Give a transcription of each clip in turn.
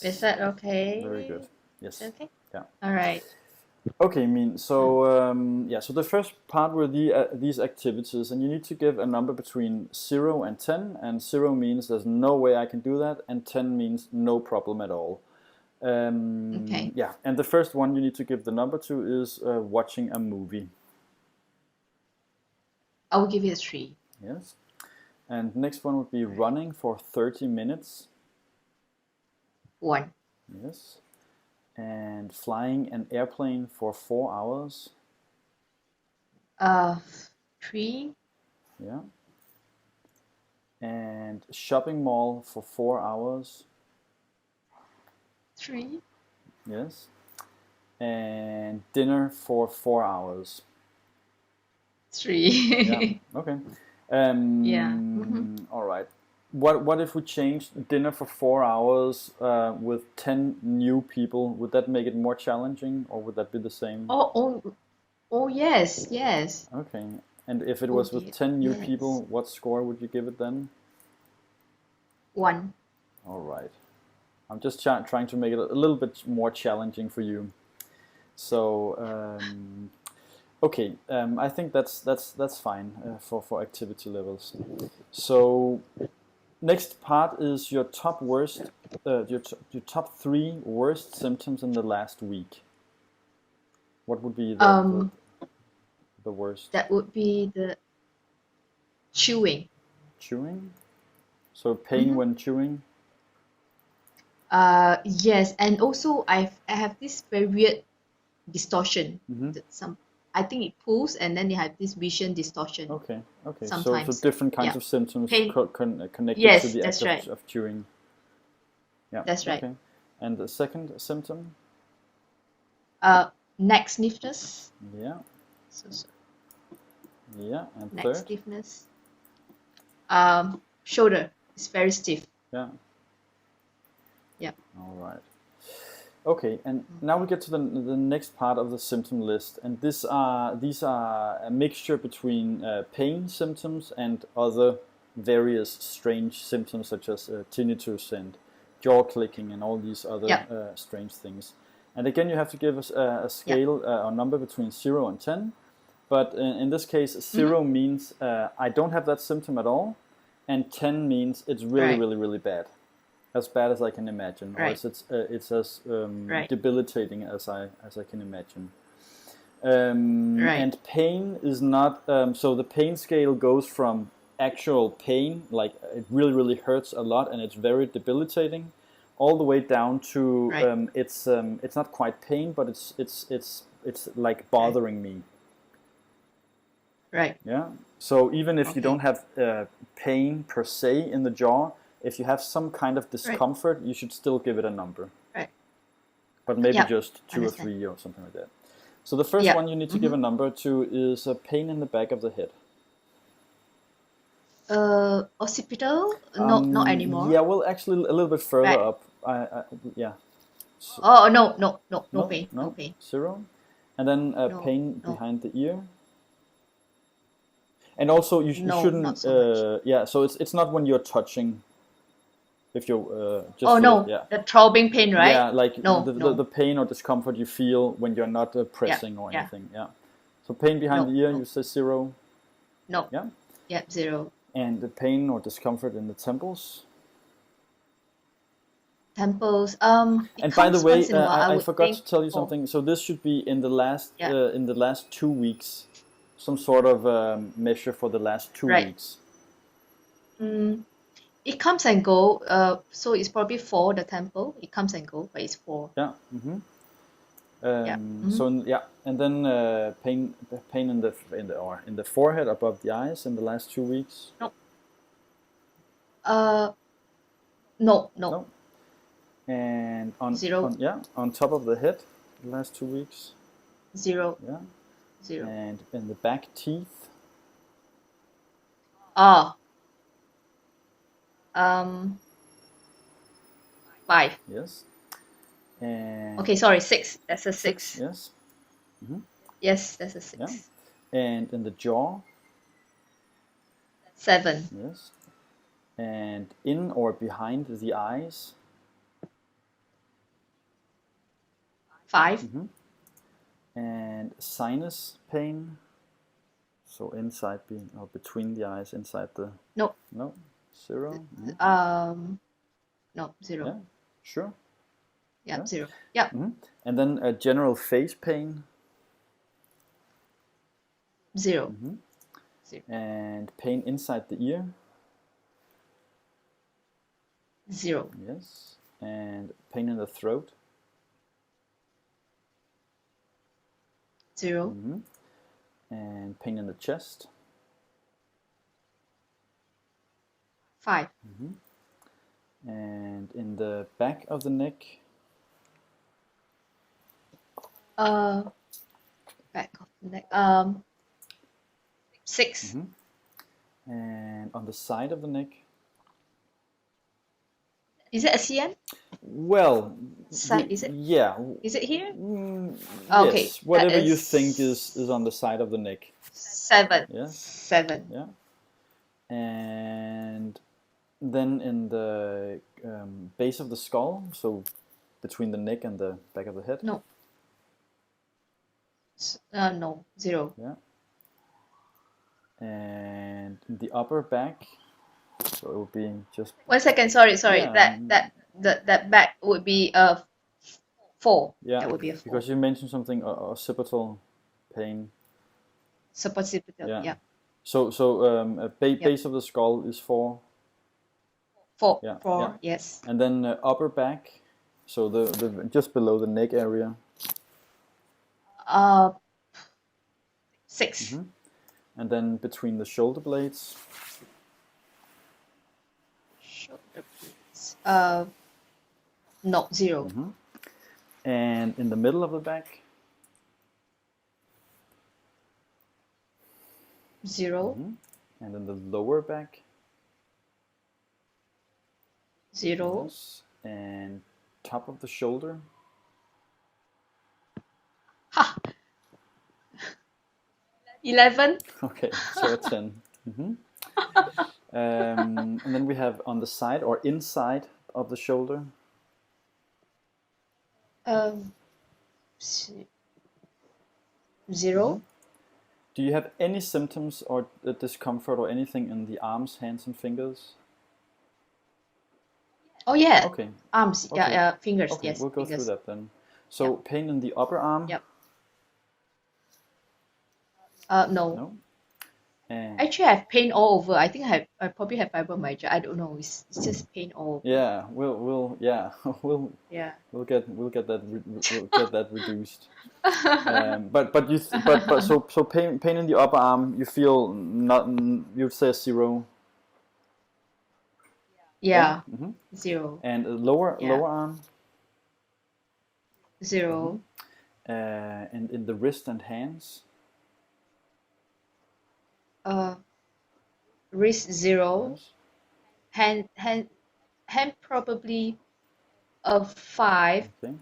Is that okay? Very good. Yes. Okay. Yeah. All right. Okay, Min. So yeah. So the first part were these activities, and you need to give a number between 0 and 10. And 0 means there's no way I can do that, and 10 means no problem at all. Okay. Yeah. And the first one you need to give the number to is watching a movie. I will give it a 3. Yes. And next one would be running for 30 minutes. 1. Yes. And flying an airplane for 4 hours. 3. Yeah. And shopping mall for 4 hours. 3. Yes. And dinner for 4 hours. 3. Yeah. Okay. Yeah. All right. What if we changed dinner for 4 hours with 10 new people? Would that make it more challenging, or would that be the same? Oh, yes, yes. Okay. And if it Oh was with dear. 10 new Yes. people, what score would you give it then? 1. All right. I'm just trying to make it a little bit more challenging for you. So, okay, I think that's fine for activity levels. So, next part is your top top 3 worst symptoms in the last week. What would be the worst? That would be the chewing. Chewing. So pain when chewing. Yes, and also I have this very weird distortion. I think it pulls, and then you have this vision distortion. Okay. Okay. So Sometimes. different kinds Yeah. of symptoms Pain. connected Yes, to the that's act right. of chewing. Yeah. That's right. Okay. And the second symptom. Neck stiffness. Yeah. So Yeah. And neck third. stiffness. Shoulder is very stiff. Yeah. Yeah. All right. Okay, and now we get to the next part of the symptom list, and these are a mixture between pain symptoms and other various strange symptoms such as tinnitus and jaw clicking and all these other strange things. And again, you have to give us a scale or number between 0 and 10. But in this case, 0 means I don't have that symptom at all, and 10 means it's really, really, really bad. As bad as I can imagine, or it's as debilitating as I can imagine. And pain is not so the pain scale goes from actual pain, like it really, really hurts a lot and it's very debilitating, all the way down to it's not quite pain, but it's like bothering me. Right. Yeah. So even if you don't have pain per se in the jaw, if you have some kind of discomfort, you should still give it a number. Right. But maybe just 2 or 3 or something like that. So the first one you need to give a number to is a pain in the back of the head. Occipital? No, not anymore. Yeah, well, actually, a little bit further up. Yeah. So, oh, no pain. No pain. 0. And then pain behind the ear. And also, you shouldn't. Not so yeah, so it's not when you're touching. If you're just. Oh no, the throbbing pain, right? Yeah, like the pain or discomfort you feel when you're not pressing or anything. Yeah. So pain behind the ear, you say 0. No. Yeah. Yeah, 0. And the pain or discomfort in the temples. Temples. And by the way, I forgot to tell you something. So this should be in the last 2 weeks. Some sort of measure for the last 2 weeks. It comes and go. So it's probably 4. The temple. It comes and go, but it's 4. Yeah. So and then pain in the forehead above the eyes in the last 2 weeks. No. And on 0. On top of the head, the last 2 weeks. 0. Yeah. 0. And in the back teeth. 5. Yes. And okay, sorry, 6. That's a 6. Yes. Yes, that's a 6. Yeah. And in the jaw. 7. Yes. And in or behind the eyes. 5. And sinus pain. So inside being or between the eyes, inside the No. 0. No, 0. Yeah, sure. Yeah, 0. Yeah. And then general face pain. 0. 0. And pain inside the ear. 0. Yes. And pain in the throat. 0. And pain in the chest. 5. And in the back of the neck. Back of the neck. 6. And on the side of the neck. Is it a CN? Well, Side, is it? Yeah. Is it here? Okay. Yes, Whatever you think is on the side of the neck. 7. Yes. 7. Yeah. And then in the base of the skull, so between the neck and the back of the head. No. No. 0. Yeah. And in the upper back, so it would be just 1 second. Sorry. Yeah. That back would be 4. Yeah. That would be a 4. Because you mentioned something occipital pain. Occipital. Yeah. So base of the skull is 4. 4. Yeah. 4. Yes. And then upper back, so the just below the neck area. 6. And then between the shoulder blades. Shoulder blades. No. 0. And in the middle of the back. 0. And in the lower back. 0. Yes. And top of the shoulder. Ha! 11. Okay, so a 10. And then we have on the side or inside of the shoulder. 0. Do you have any symptoms or discomfort or anything in the arms, hands, and fingers? Oh yeah. Okay. Arms. Okay. Yeah. Fingers. Okay, Yes. we'll go fingers. through that then. So pain in the upper arm? Yep. No. No. And Actually, I have pain all over. I think I probably have fibromyalgia. I don't know. It's just pain all over. yeah, we'll Yeah. we'll get that reduced. So pain in the upper arm, you feel not, you'd say 0. Yeah. 0. And lower Yeah. arm. 0. And in the wrist and hands. Wrist 0. Yes. Hand probably 5. Okay.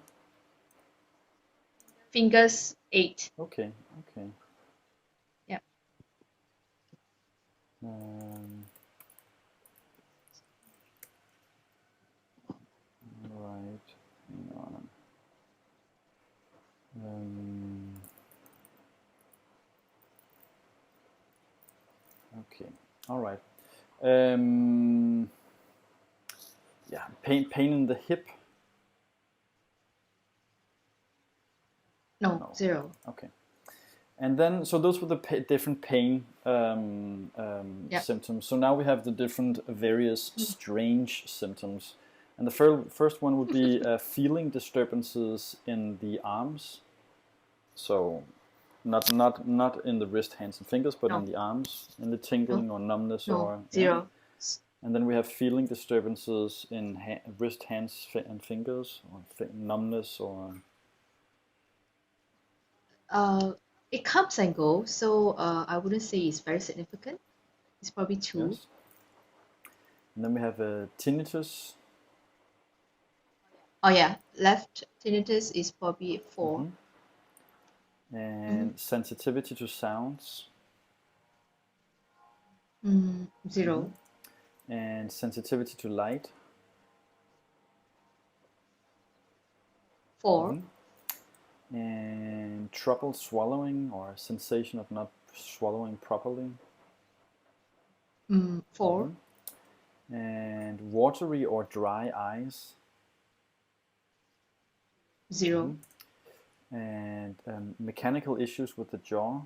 Fingers 8. Okay. Yeah. Right. Hang on. Okay. All right. Yeah. Pain in the hip. No. 0. Okay. And then, so those were the different pain symptoms. So now we have the different various strange symptoms. And the first one would be feeling disturbances in the arms. So not in the wrist, hands, and fingers, but in the arms, in the tingling or numbness or 0. And then we have feeling disturbances in wrist, hands, and fingers, or numbness or. It comes and goes, so I wouldn't say it's very significant. It's probably 2. Yes. And then we have tinnitus. Oh yeah, left tinnitus is probably 4. And sensitivity to sounds. 0. And sensitivity to light. 4. And trouble swallowing or a sensation of not swallowing properly. 4. And watery or dry eyes. 0. And mechanical issues with the jaw.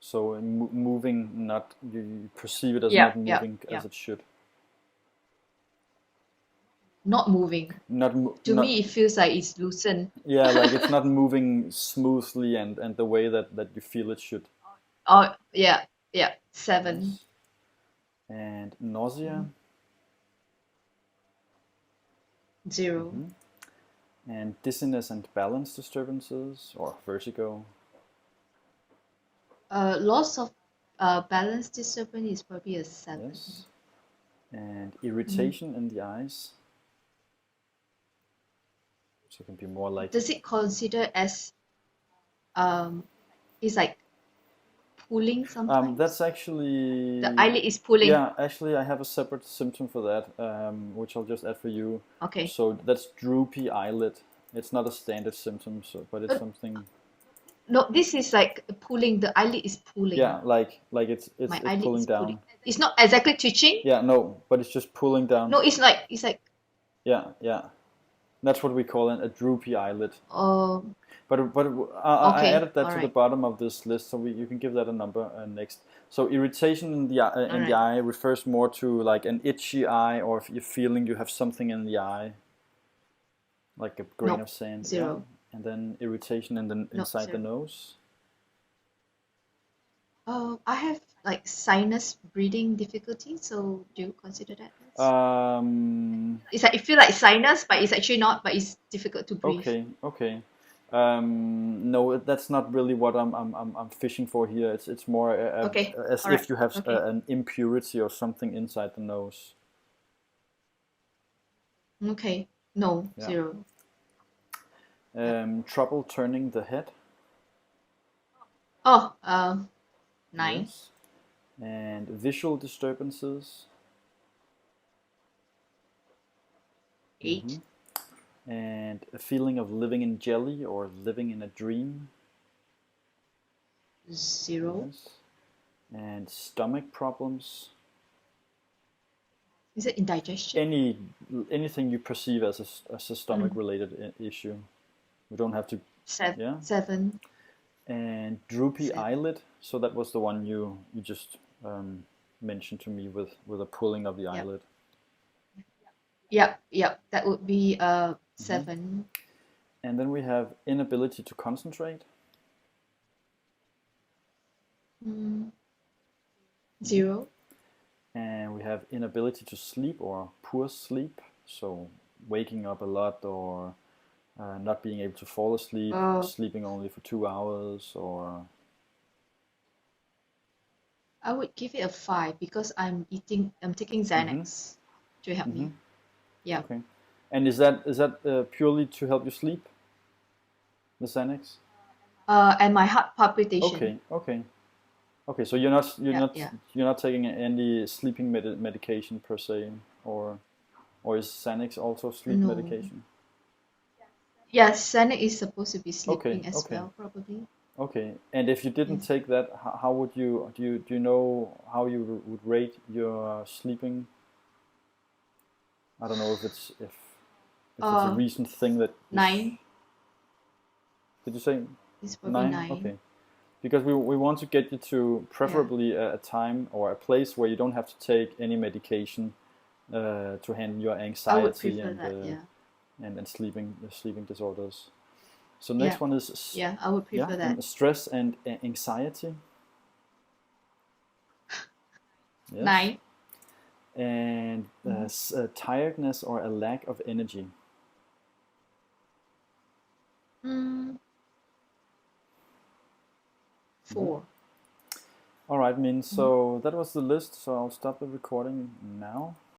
So moving, not you perceive it as not moving as it should. Not moving. To me, it feels like it's loosened. Yeah, like it's not moving smoothly and the way that you feel it should. Oh, yeah. 7. Yes. And nausea. 0. And dizziness and balance disturbances or vertigo. Loss of balance disturbance is probably a 7. Yes. And irritation in the eyes. So it can be more like. Does it consider as it's like pulling sometimes? That's actually. The eyelid is pulling. Yeah, actually, I have a separate symptom for that, which I'll just add for you. Okay. So that's droopy eyelid. It's not a standard symptom, but it's something. No, this is like pulling. The eyelid is pulling. Yeah, like it's pulling down. Pulling. It's not exactly twitching. Yeah, no, but it's just pulling down. No, it's like. Yeah. That's what we call a droopy eyelid. But I added that to the bottom of this list, so you can give that a number next. So irritation in the eye refers more to like an itchy eye, or if you're feeling you have something in the eye, like a grain of sand. 0. Yeah. And then irritation inside the nose. I have like sinus breathing difficulty, so do you consider that? It's like you feel like sinus, but it's actually not. But it's difficult to breathe. Okay. No, that's not really what I'm fishing for here. It's more if you have an impurity or something inside the nose. Okay. No. 0. Trouble turning the head. 9. Yes. And visual disturbances. 8. And a feeling of living in jelly or living in a dream. 0. Yes. And stomach problems. Is it indigestion? Anything you perceive as a stomach related issue. We don't have to. 7. And droopy eyelid. So that was the one you just mentioned to me with a pulling of the eyelid. Yep. That would be 7. And then we have inability to concentrate. 0. And we have inability to sleep or poor sleep. So waking up a lot or not being able to fall asleep, sleeping only for 2 hours, or. I would give it a 5 because I'm taking Xanax to help me. Yeah. Okay. And is that purely to help you sleep? The Xanax? And my heart palpitation. Okay. So you're not taking any sleeping medication per se, or is Xanax also sleep medication? Yes, Xanax is supposed to be sleeping as well, probably. Okay. And if you didn't take that, how would you do you know how you would rate your sleeping? I don't know if it's a recent thing that. 9. Did you say? It's probably 9. Okay. Because we want to get you to preferably a time or a place where you don't have to take any medication to handle your anxiety and sleeping disorders. So next one is I would prefer that. Stress and anxiety. Yes. 9. And tiredness or a lack of energy. 4. All right, Min. So that was the list. So I'll stop the recording now.